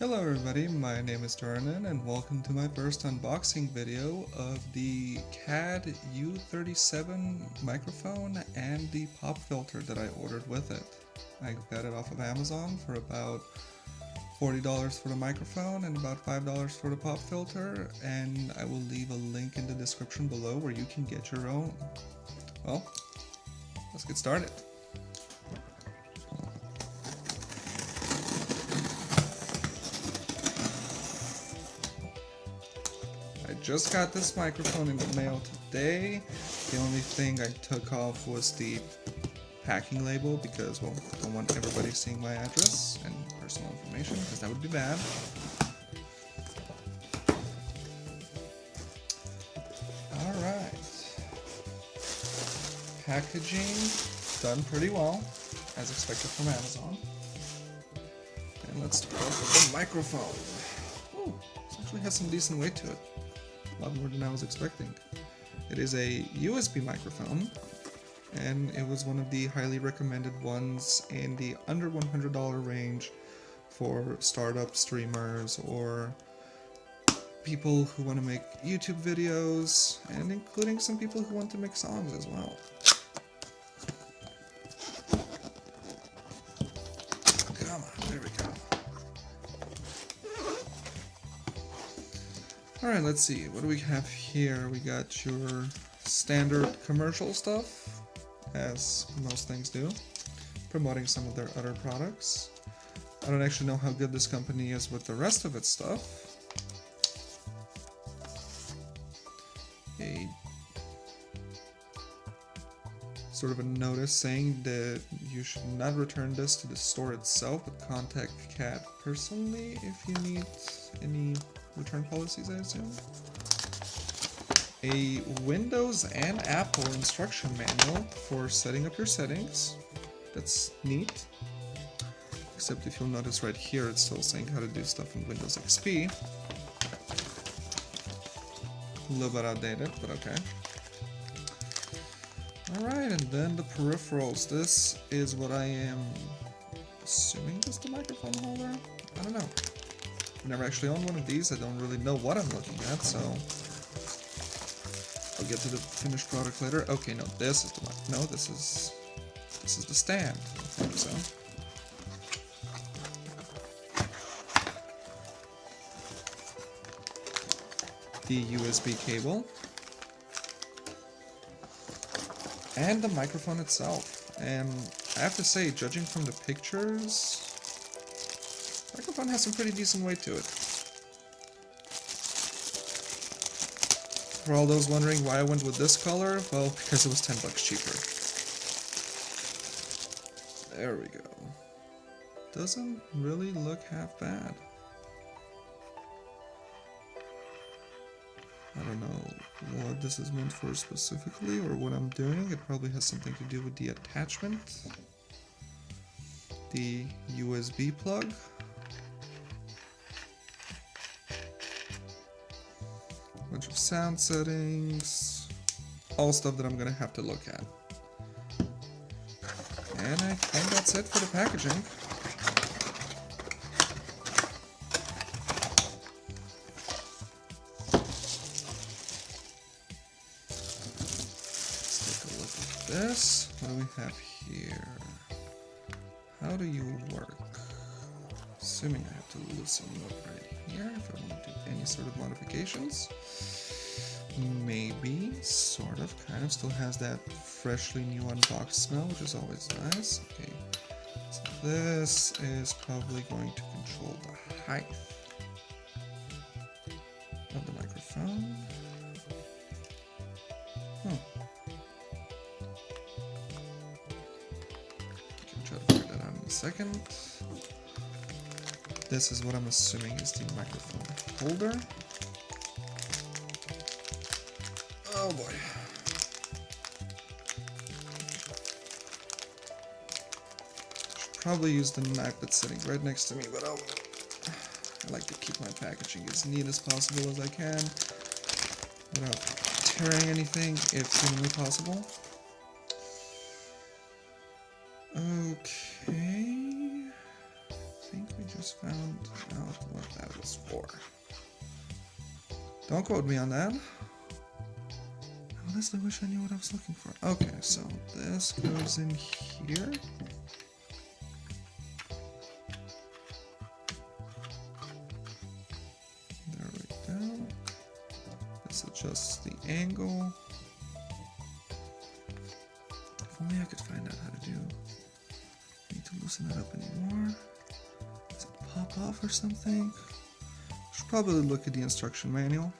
Hello everybody, my name is Dornan and welcome to my first unboxing video of the CAD U37 microphone and the pop filter that I ordered with it. I got it off of Amazon for about $40 for the microphone and about $5 for the pop filter, and I will leave a link in the description below where you can get your own. Well, let's get started. I just got this microphone in the mail today. The only thing I took off was the packing label because, well, I don't want everybody seeing my address and personal information because that would be bad. Alright. Packaging done pretty well, as expected from Amazon. And let's start off with the microphone. Oh, this actually has some decent weight to it. A lot more than I was expecting. It is a USB microphone, and it was one of the highly recommended ones in the under $100 range for startup streamers or people who want to make YouTube videos, and including some people who want to make songs as well. Come on, there we go. Alright, let's see, what do we have here? We got your standard commercial stuff, as most things do, promoting some of their other products. I don't actually know how good this company is with the rest of its stuff. A sort of a notice saying that you should not return this to the store itself, but contact CAD personally if you need any return policies, I assume. A Windows and Apple instruction manual for setting up your settings. That's neat. Except if you'll notice right here, it's still saying how to do stuff in Windows XP. A little bit outdated, but okay. Alright, and then the peripherals. This is what I am assuming is the microphone holder? I don't know. I've never actually owned one of these. I don't really know what I'm looking at, so I'll get to the finished product later. Okay, no, this is the mic. No, this is the stand. I think so. The USB cable and the microphone itself. And I have to say, judging from the pictures, the microphone has some pretty decent weight to it. For all those wondering why I went with this color, well, because it was $10 cheaper. There we go. Doesn't really look half bad. I don't know what this is meant for specifically or what I'm doing. It probably has something to do with the attachment. The USB plug. Bunch of sound settings. All stuff that I'm gonna have to look at. And I think that's it for the packaging. This, what do we have here? How do you work? Assuming I have to loosen it up right here if I want to do any sort of modifications. Maybe, sort of, kind of, still has that freshly new unboxed smell, which is always nice. Okay, so this is probably going to control the height of the microphone. Second. This is what I'm assuming is the microphone holder. Oh boy. Should probably use the knife that's sitting right next to me, but I like to keep my packaging as neat as possible as I can without tearing anything if humanly possible. Okay. I think we just just found out what that was for. Don't quote me on that. I honestly wish I knew what I was looking for. Okay, so this goes in here. There we go. This adjusts the angle. If only I could find out how to do. Need to loosen it up anymore. Does it pop off or something? Should probably look at the instruction manual.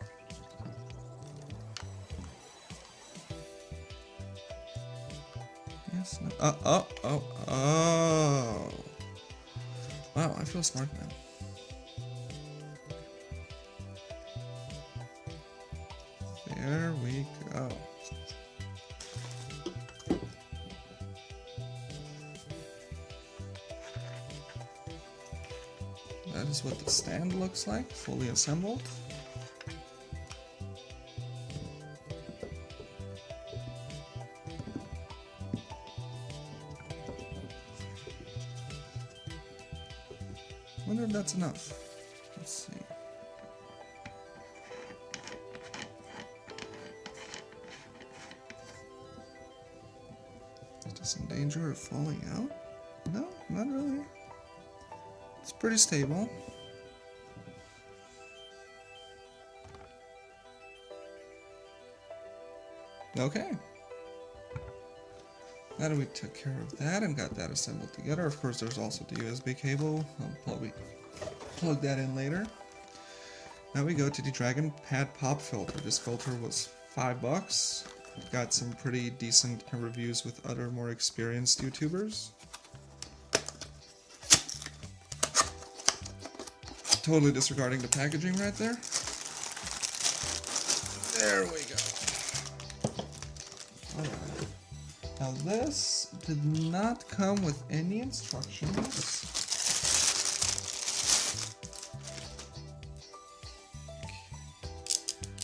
Yes. No. Oh. Wow, I feel smart now. There we go. That is what the stand looks like, fully assembled. I wonder if that's enough. Let's see. Is this in danger of falling out? No, not really. It's pretty stable. Okay. Now that we took care of that and got that assembled together, of course there's also the USB cable. I'll probably plug that in later. Now we go to the Dragonpad pop filter. This filter was $5. Got some pretty decent reviews with other more experienced YouTubers. Totally disregarding the packaging right there. There we go. Alright. Now this did not come with any instructions.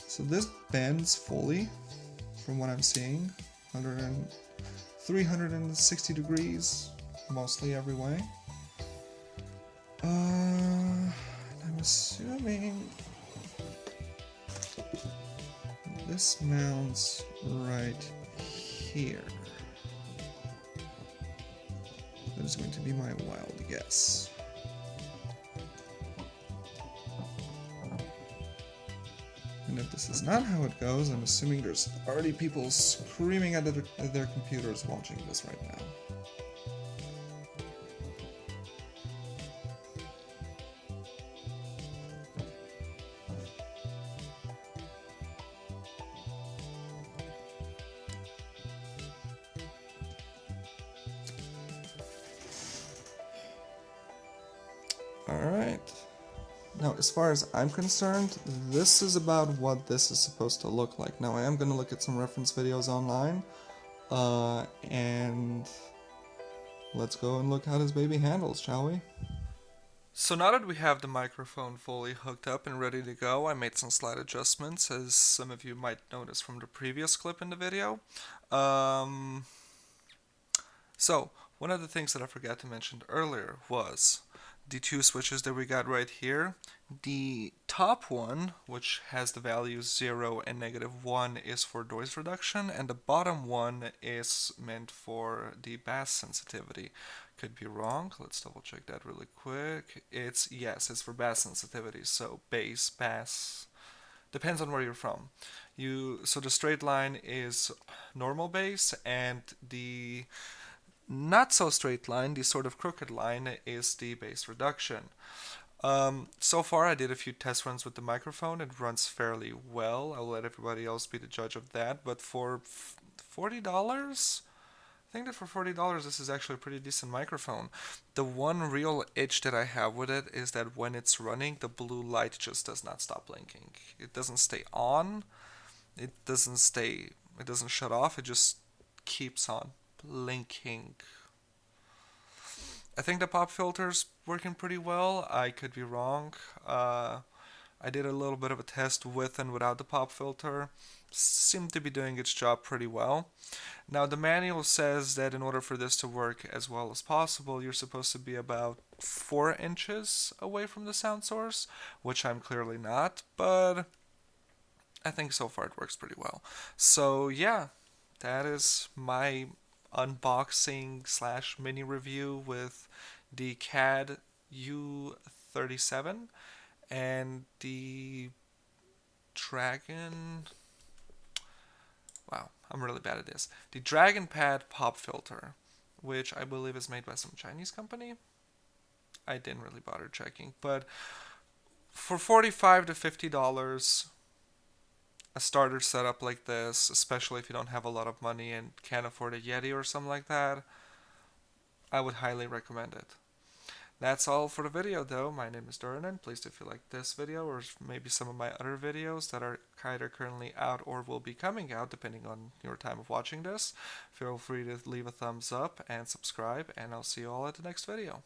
So this bends fully, from what I'm seeing, 360 degrees, mostly every way. I'm assuming this mounts right here. That is going to be my wild guess. And if this is not how it goes, I'm assuming there's already people screaming at their computers watching this right now. Alright. Now, as far as I'm concerned, this is about what this is supposed to look like. Now, I am going to look at some reference videos online, and let's go and look how this baby handles, shall we? So now that we have the microphone fully hooked up and ready to go, I made some slight adjustments, as some of you might notice from the previous clip in the video. So, one of the things that I forgot to mention earlier was the two switches that we got right here. The top one, which has the values 0 and -1, is for noise reduction, and the bottom one is meant for the bass sensitivity. Could be wrong. Let's double check that really quick. It's for bass sensitivity. So bass, bass, depends on where you're from. So the straight line is normal bass, and the not so straight line, the sort of crooked line, is the bass reduction. So far I did a few test runs with the microphone. It runs fairly well. I'll let everybody else be the judge of that. But for $40, I think that for $40 this is actually a pretty decent microphone. The one real itch that I have with it is that when it's running, the blue light just does not stop blinking. It doesn't stay on. It doesn't shut off. It just keeps on blinking. I think the pop filter's working pretty well. I could be wrong. I did a little bit of a test with and without the pop filter. seemed to be doing its job pretty well. Now, the manual says that in order for this to work as well as possible, you're supposed to be about 4 inches away from the sound source, which I'm clearly not, but I think so far it works pretty well. So, yeah, that is my unboxing slash mini review with the CAD U37 and the Dragon. Wow, I'm really bad at this. The Dragonpad pop filter, which I believe is made by some Chinese company. I didn't really bother checking, but for $45 to $50, a starter setup like this, especially if you don't have a lot of money and can't afford a Yeti or something like that, I would highly recommend it. That's all for the video though. My name is Dorian. Please, if you like this video or maybe some of my other videos that are either currently out or will be coming out depending on your time of watching this, feel free to leave a thumbs up and subscribe, and I'll see you all at the next video.